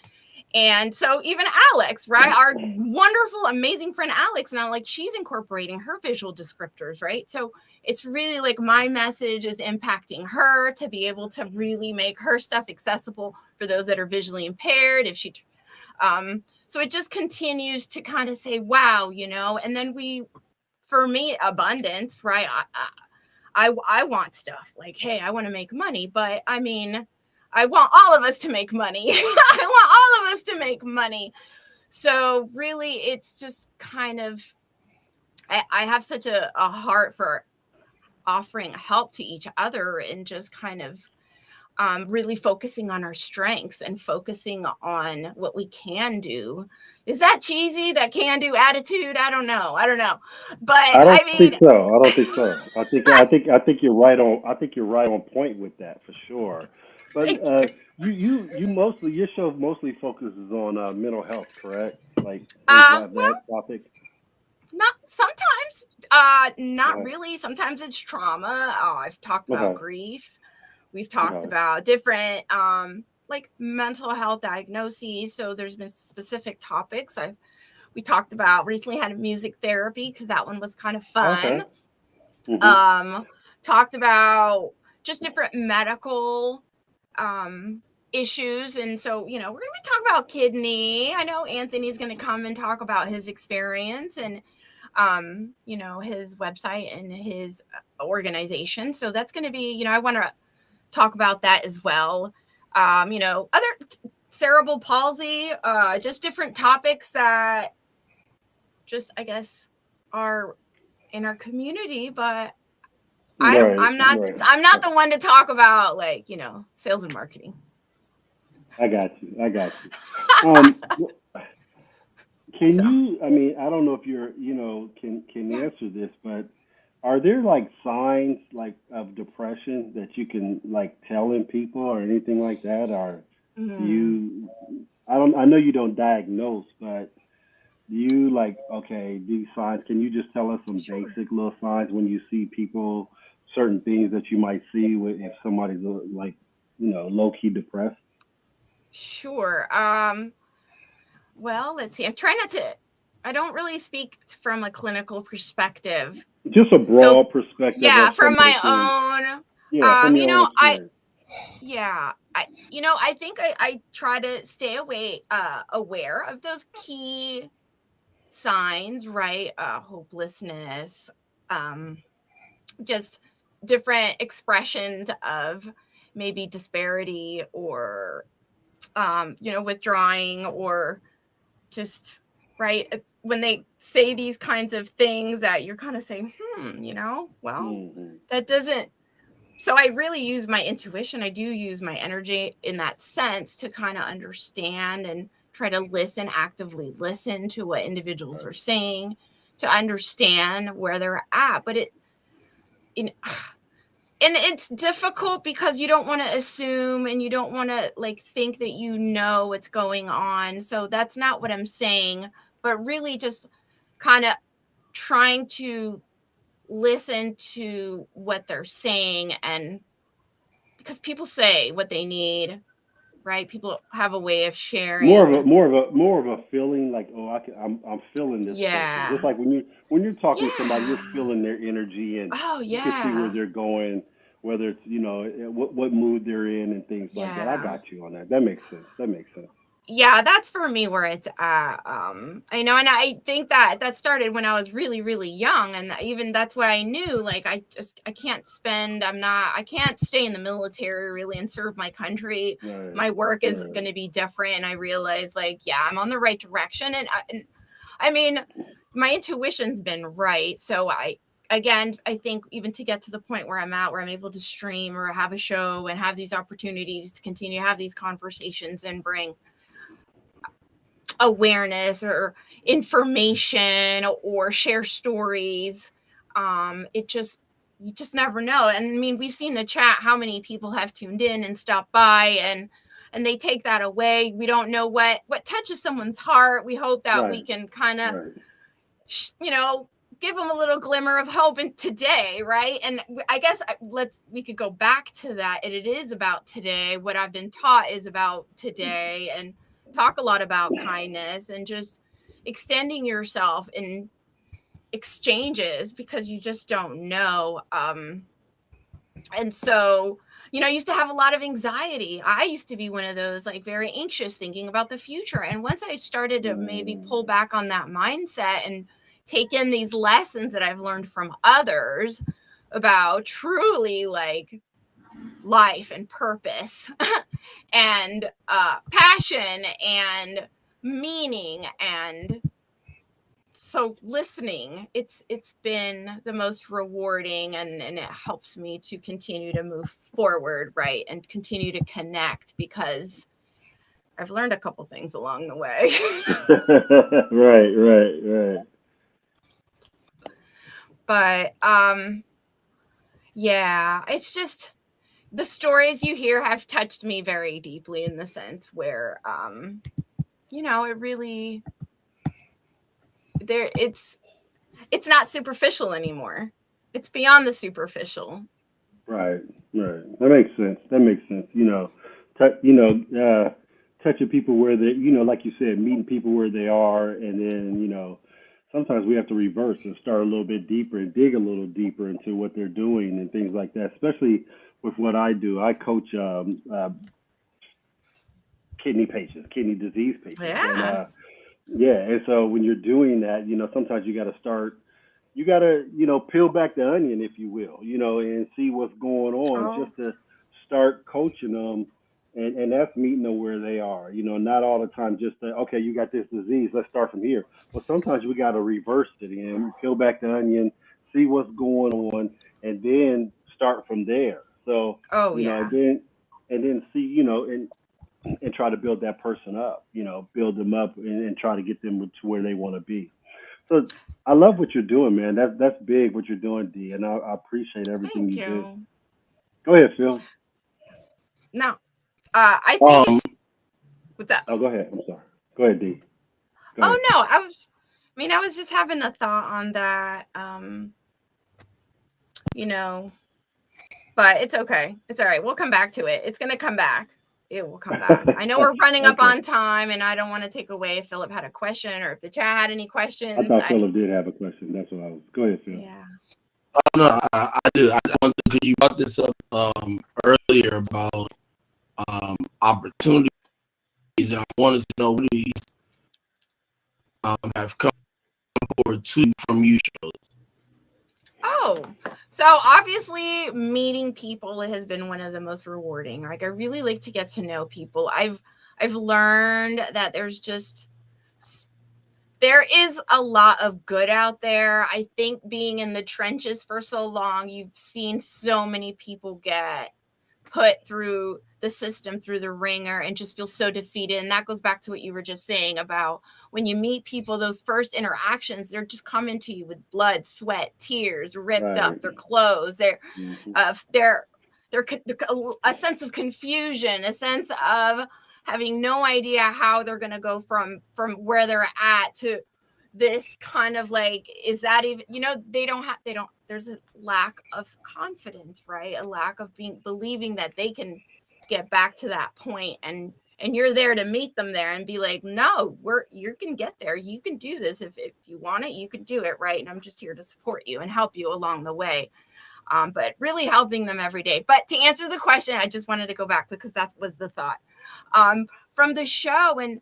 And so even Alex, right, our wonderful, amazing friend Alex, now like she's incorporating her visual descriptors, right? So it's really like my message is impacting her to be able to really make her stuff accessible for those that are visually impaired. So it just continues to kind of say, wow, and then for me, abundance, right? I want stuff like, hey, I want to make money, but I mean, I want all of us to make money. I want all of us to make money. So really, it's just kind of, I have such a heart for offering help to each other, and just kind of really focusing on our strengths and focusing on what we can do. Is that cheesy? That can-do attitude? I don't know. But I don't I mean, think so. I don't think so. I think you're right on. I think you're right on point with that for sure. But thank you. you mostly, your show mostly focuses on mental health, correct? Like things like Well, that topic. not sometimes, not Okay. really. Sometimes it's trauma. I've talked about Okay. grief. We've talked Okay. about different like mental health diagnoses. So there's been specific topics. We talked about, recently had music therapy, because that one was kind of fun. Okay. Mhm. Talked about just different medical issues. And so, we're going to be talking about kidney. I know Anthony's going to come and talk about his experience and, his website and his organization. So that's going to be, I want to talk about that as well. Other cerebral palsy, just different topics that just, I guess, are in our community, but Right. I'm not Right. the one to talk about like, sales and marketing. I got you. I got you. Um, can So, you? I mean, I don't know if you're, can yeah. answer this, but are there like signs like of depression that you can like tell in people or anything like that? Or do Mm. you? I know you don't diagnose, but do you like, okay, these signs? Can you just tell us some Sure. basic little signs when you see people, certain things that you might see if somebody's like, low key depressed? Sure. Well, let's see. I don't really speak from a clinical perspective. Just a So, broad perspective yeah, of from somebody my can, own, yeah, from your own I, experience. yeah, I think I try to stay aware of those key signs, right? Hopelessness, just different expressions of maybe disparity, or, withdrawing, or just, right, when they say these kinds of things that you're kind of saying, well, Hmm. that doesn't. So I really use my intuition. I do use my energy in that sense to kind of understand and try to actively listen to what individuals are saying, to understand where they're at. But in and it's difficult because you don't want to assume and you don't want to like think that you know what's going on. So that's not what I'm saying, but really just kind of trying to listen to what they're saying, and because people say what they need, right? People have a way of sharing. More of a feeling like, oh, I'm feeling this person. Just Yeah. like when you're talking to somebody, you're Yeah. feeling their energy, and Oh, you can see where yeah. they're going, whether it's what mood they're in and things like that. I Yeah. got you on that. That makes sense. That makes sense. Yeah, that's for me where it's at. I know, and I think that started when I was really, really young, and even that's what I knew. Like, I can't I can't stay in the military really and serve my country. Right. My work is Right. going to be different, and I realized, like, yeah, I'm on the right direction, and I mean, my intuition's been right. So again, I think even to get to the point where I'm at, where I'm able to stream or have a show and have these opportunities to continue to have these conversations and bring awareness or information or share stories, it just, you just never know. And I mean, we've seen the chat how many people have tuned in and stopped by, and they take that away. We don't know what touches someone's heart. We hope that we Right. can kind of Right. give them a little glimmer of hope in today, right? And I guess we could go back to that, and it is about today. What I've been taught is about today, and talk a lot about kindness and just extending yourself in exchanges, because you just don't know. And so, I used to have a lot of anxiety. I used to be one of those, like, very anxious, thinking about the future. And once I started to maybe pull Mm. back on that mindset and take in these lessons that I've learned from others about truly, like, life and purpose and passion and meaning, and so listening, it's been the most rewarding, and it helps me to continue to move forward, right, and continue to connect, because I've learned a couple things along the way. Right. Right. Right. But yeah, it's just the stories you hear have touched me very deeply, in the sense where it really, it's not superficial anymore. It's beyond the superficial. Right, right. That makes sense. That makes sense. Touching people where they, like you said, meeting people where they are, and then, sometimes we have to reverse and start a little bit deeper and dig a little deeper into what they're doing and things like that. Especially with what I do, I coach kidney patients, kidney disease patients, and Yeah. yeah, and so when you're doing that, sometimes you got to start you got to peel back the onion, if you will, and see what's going on, Oh, just to start coaching them. And that's meeting them where they are, not all the time just okay, you got this disease, let's start from here. Well, sometimes we got to reverse it and peel back the onion, see what's going on, and then start from there. So oh you know yeah. and then and then see, and try to build that person up, build them up, and try to get them to where they want to be. So I love what you're doing, man. That's big what you're doing, D, and I appreciate everything Thank you do. you. Go ahead, Phil. No, I think Um, it's with that. Oh, go ahead. I'm sorry. Go ahead, D. Go Oh ahead. no, I was just having a thought on that. You know, but it's okay. It's all right. We'll come back to it. It's gonna come back. It will come back. I know we're running up Okay. on time, and I don't want to take away if Philip had a question or if the chat had any I questions. thought Philip did have a question. That's what I was. Go ahead, Phil. Yeah. no, I do. I want because you brought this up earlier about opportunities, and I wanted to know who these have come forward to from you shows. Oh, so obviously meeting people has been one of the most rewarding. Like, I really like to get to know people. I've learned that there is a lot of good out there. I think being in the trenches for so long, you've seen so many people get put through the system, through the ringer, and just feel so defeated. And that goes back to what you were just saying about when you meet people, those first interactions, they're just coming to you with blood, sweat, tears, ripped up, their clothes, they're a sense of confusion, a sense of having no idea how they're going to go from where they're at to this kind of like, is that even, there's a lack of confidence, right? A lack of believing that they can get back to that point, and you're there to meet them there and be like, no, you can get there. You can do this. If you want it, you can do it, right? And I'm just here to support you and help you along the way. But really helping them every day. But to answer the question, I just wanted to go back because that was the thought from the show and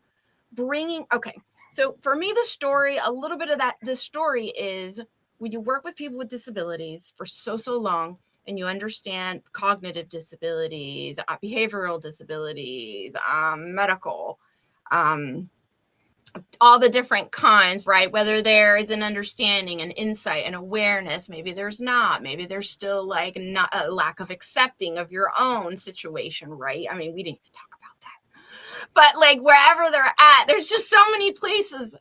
okay. So for me, the story, a little bit of the story is when you work with people with disabilities for so long, and you understand cognitive disabilities, behavioral disabilities, medical, all the different kinds, right? Whether there is an understanding, an insight, an awareness, maybe there's not, maybe there's still like not a lack of accepting of your own situation, right? I mean, we didn't even talk about that, but like wherever they're at, there's just so many places.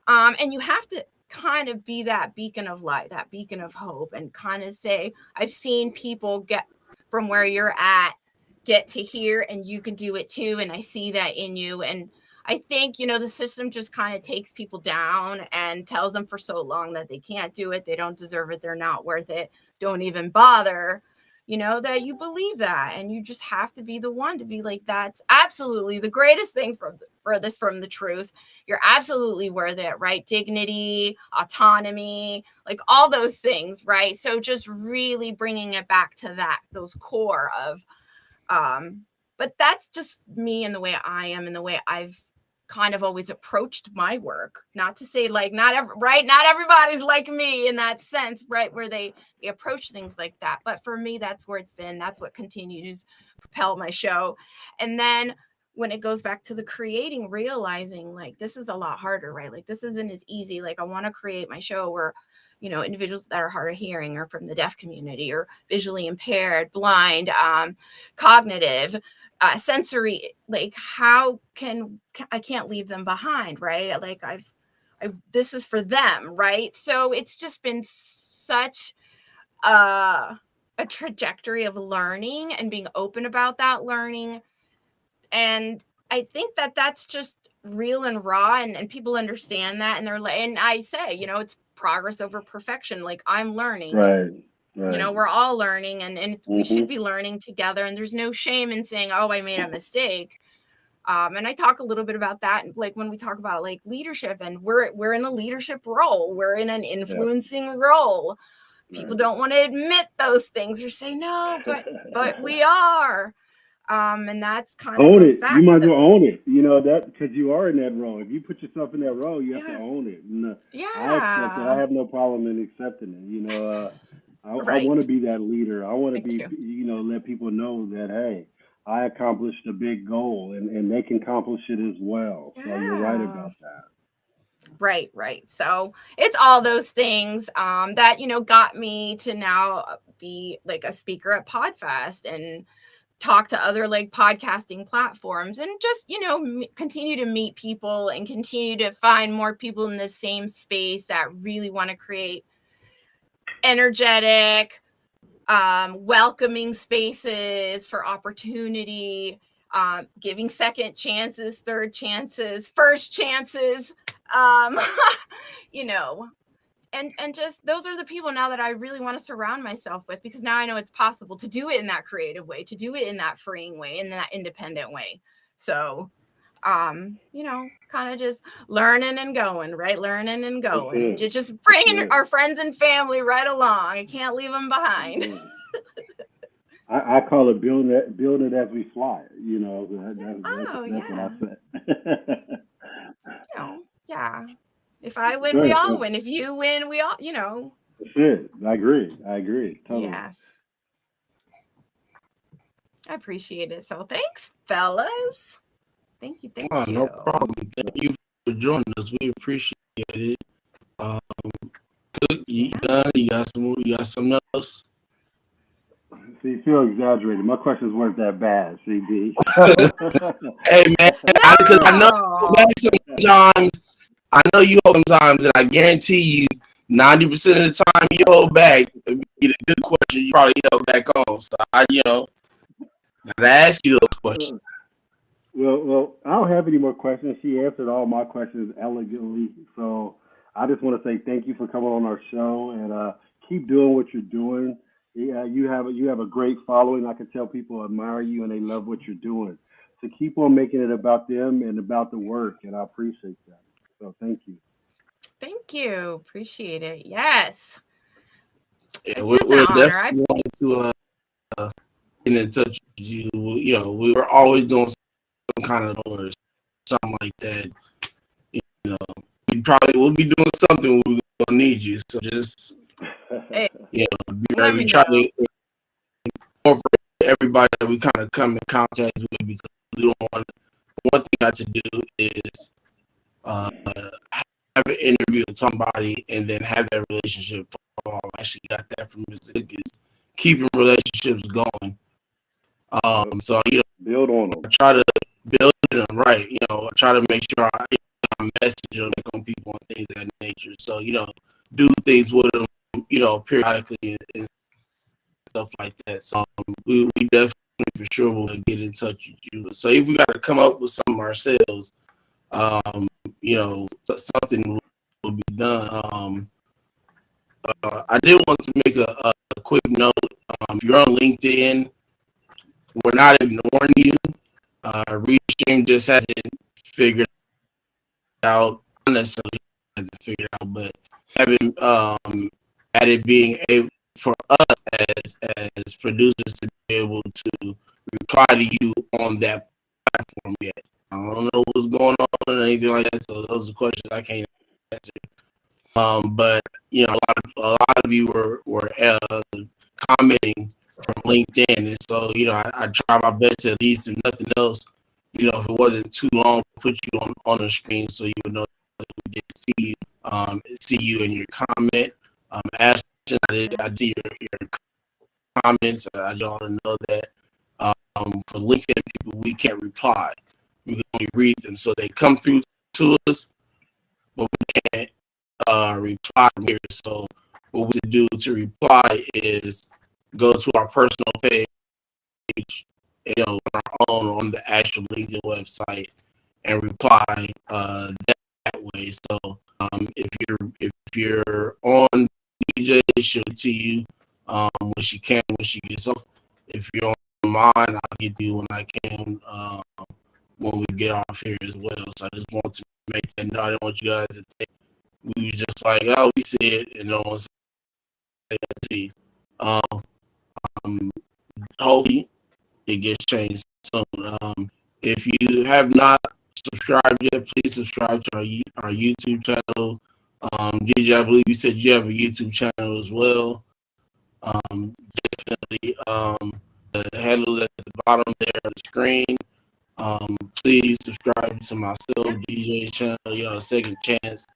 And you have to kind of be that beacon of light, that beacon of hope, and kind of say, I've seen people get from where you're at, get to here, and you can do it too. And I see that in you. And I think, the system just kind of takes people down and tells them for so long that they can't do it. They don't deserve it. They're not worth it. Don't even bother, that you believe that. And you just have to be the one to be like, that's absolutely the greatest thing from the truth. You're absolutely worth it, right? Dignity, autonomy, like all those things, right? So just really bringing it back to those core of, but that's just me and the way I am and the way I've kind of always approached my work. Not to say like not everybody's like me in that sense, right? Where they approach things like that. But for me, that's where it's been. That's what continues to propel my show. And then when it goes back to the creating, realizing like this is a lot harder, right? Like this isn't as easy. Like I want to create my show where individuals that are hard of hearing or from the deaf community or visually impaired, blind, cognitive, sensory, like how I can't leave them behind, right? Like this is for them, right? So it's just been such a trajectory of learning and being open about that learning. And I think that that's just real and raw, and people understand that, and they're like, and I say, it's progress over perfection. Like I'm learning, Right. We're all learning, and we should be learning together. And there's no shame in saying, oh, I made a mistake. And I talk a little bit about that, like when we talk about like leadership, and we're in a leadership role, we're in an influencing role. People don't want to admit those things or say no, but we are. And that's kind of own it. You might as well own it. That because you are in that role. If you put yourself in that role, you have to own it. And, I accept it. I have no problem in accepting it. I want to be that leader. I want to be, let people know that, hey, I accomplished a big goal, and they can accomplish it as well. So you're right about that. Right. So it's all those things that, got me to now be like a speaker at PodFest and talk to other like podcasting platforms, and just, continue to meet people and continue to find more people in the same space that really want to create energetic, welcoming spaces for opportunity, giving second chances, third chances, first chances, and just those are the people now that I really want to surround myself with, because now I know it's possible to do it in that creative way, to do it in that freeing way, in that independent way. So, kind of just learning and going, right? Learning and going, and just bringing our friends and family right along. I can't leave them behind. I call it build it as we fly. That's what I said. Yeah. If I win, we all win. If you win, we all, That's it. I agree. Totally. Yes. I appreciate it. So thanks, fellas. Thank you. No problem. Thank you for joining us. We appreciate it. You got something else? See, feel exaggerated. My questions weren't that bad, CD. Hey man, because I know you No. back sometimes. I know you hold sometimes, and I guarantee you, 90% of the time you hold back, it'd be the good question you probably held back on. So gotta ask you those questions. Well, I don't have any more questions. She answered all my questions elegantly. So I just want to say thank you for coming on our show and keep doing what you're doing. Yeah, you have a great following. I can tell people admire you and they love what you're doing. So keep on making it about them and about the work, and I appreciate that. So thank you. Thank you. Appreciate it. Yes. Yeah, It's we're, just an we're honor. I definitely going to get in touch with you. You know, we were always doing some kind of or something like that. You know, we'll be doing something. We're gonna need you. So just hey, be let ready. We me try know. to incorporate everybody that we kind of come in contact with because we don't want. One thing I have to do is uh, have an interview with somebody and then have that relationship. Oh, I actually got that from music is keeping relationships going. Yep. So Build on them. I try to build them right. I try to make sure I message them on people and things of that nature. So do things with them, periodically and stuff like that. So we definitely for sure will get in touch with you. So if we got to come up with something ourselves, um, something will be done. I did want to make a quick note. If you're on LinkedIn, we're not ignoring you. Restream just hasn't figured out, not necessarily hasn't figured out, but having at it being able for us as producers to be able to reply to you on that platform yet. I don't know what's going on or anything like that. So those are questions I can't answer. But a lot of you were commenting from LinkedIn, and so I try my best to, at least if nothing else, if it wasn't too long, put you on the screen so you would know that we did see you in your comment. Ashton, I see your comments. I don't know that for LinkedIn people we can't reply. We can only read them, so they come through to us, but we can't reply from here. So what we do to reply is go to our personal page, on our own on the actual LinkedIn website and reply that way. So if you're on DeeJae, she'll to you when she can, when she gets off. If you're on mine, I'll get to you when I can when we get off here as well. So I just want to make that note. I didn't want you guys to think we was just like, oh, we see it, and no one say that to you. Um, Hopefully it gets changed soon. If you have not subscribed yet, please subscribe to our YouTube channel. DeeJae, I believe you said you have a YouTube channel as well. Definitely the handle at the bottom there on the screen. Please subscribe to myself, Yep. DeeJae channel, Second Chance.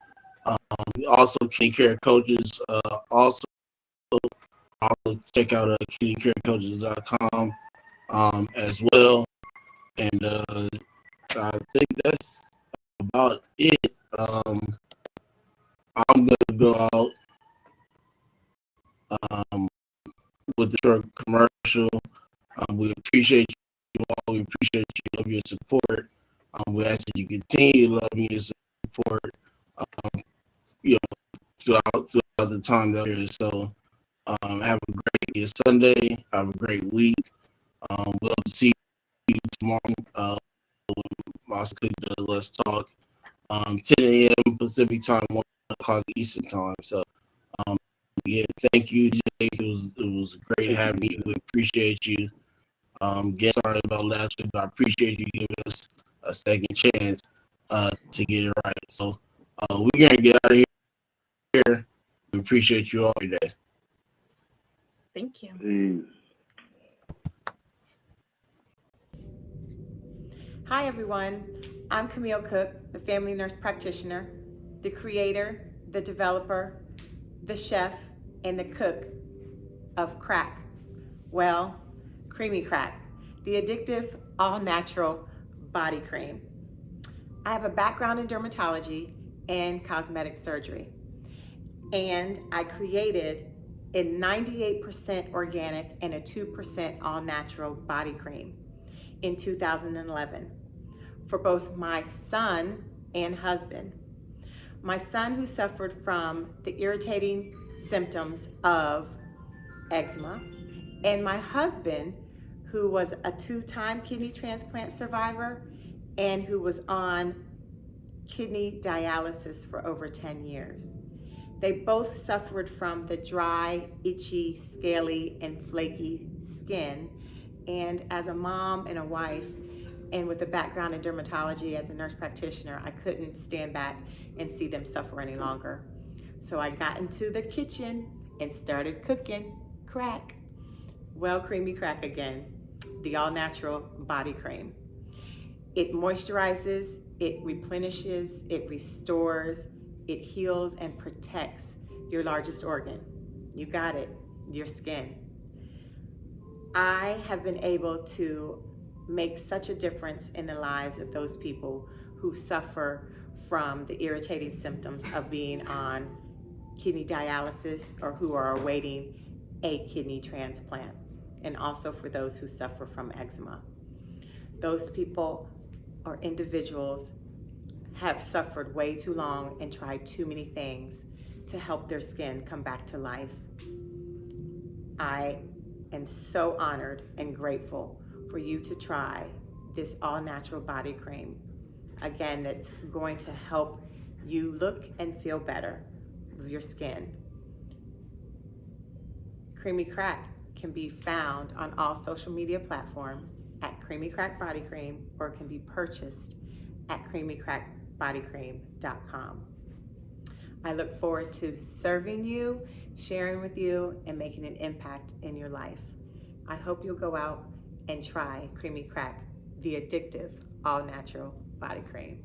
Also, Kidney Care Coaches. Also check out kidneycarecoaches.com as well. And I think that's about it. I'm going to go out um, with the short commercial. We appreciate you all. We appreciate you of your support. We ask that you continue to love me and support you know, throughout the time that here. So have a great Sunday. Have a great week. We'll see you tomorrow. Moss Cook does Let's Talk. 10 a.m. Pacific time, 1 o'clock Eastern time. So, yeah, thank you, Jay. It was great having you. We appreciate you. Again, sorry about last week, but I appreciate you giving us a second chance to get it right. So, we're going to get out of here. We appreciate you all today. Thank you. Jeez. Hi, everyone. I'm Camille Cook, the family nurse practitioner, the creator, the developer, the chef, and the cook of Crack, Well, Creamy Crack, the addictive, all-natural body cream. I have a background in dermatology and cosmetic surgery, and I created a 98% organic and a 2% all-natural body cream in 2011 for both my son and husband. My son, who suffered from the irritating symptoms of eczema, and my husband, who was a 2-time kidney transplant survivor and who was on kidney dialysis for over 10 years. They both suffered from the dry, itchy, scaly, and flaky skin. And as a mom and a wife, and with a background in dermatology as a nurse practitioner, I couldn't stand back and see them suffer any longer. So I got into the kitchen and started cooking crack. Well, Creamy Crack again, the all-natural body cream. It moisturizes, it replenishes, it restores, it heals and protects your largest organ. You got it, your skin. I have been able to make such a difference in the lives of those people who suffer from the irritating symptoms of being on kidney dialysis or who are awaiting a kidney transplant, and also for those who suffer from eczema. Those people or individuals have suffered way too long and tried too many things to help their skin come back to life. I am so honored and grateful for you to try this all-natural body cream. Again, that's going to help you look and feel better with your skin. Creamy Crack can be found on all social media platforms at Creamy Crack Body Cream, or it can be purchased at creamycrackbodycream.com. I look forward to serving you, sharing with you, and making an impact in your life. I hope you'll go out and try Creamy Crack, the addictive, all-natural body cream.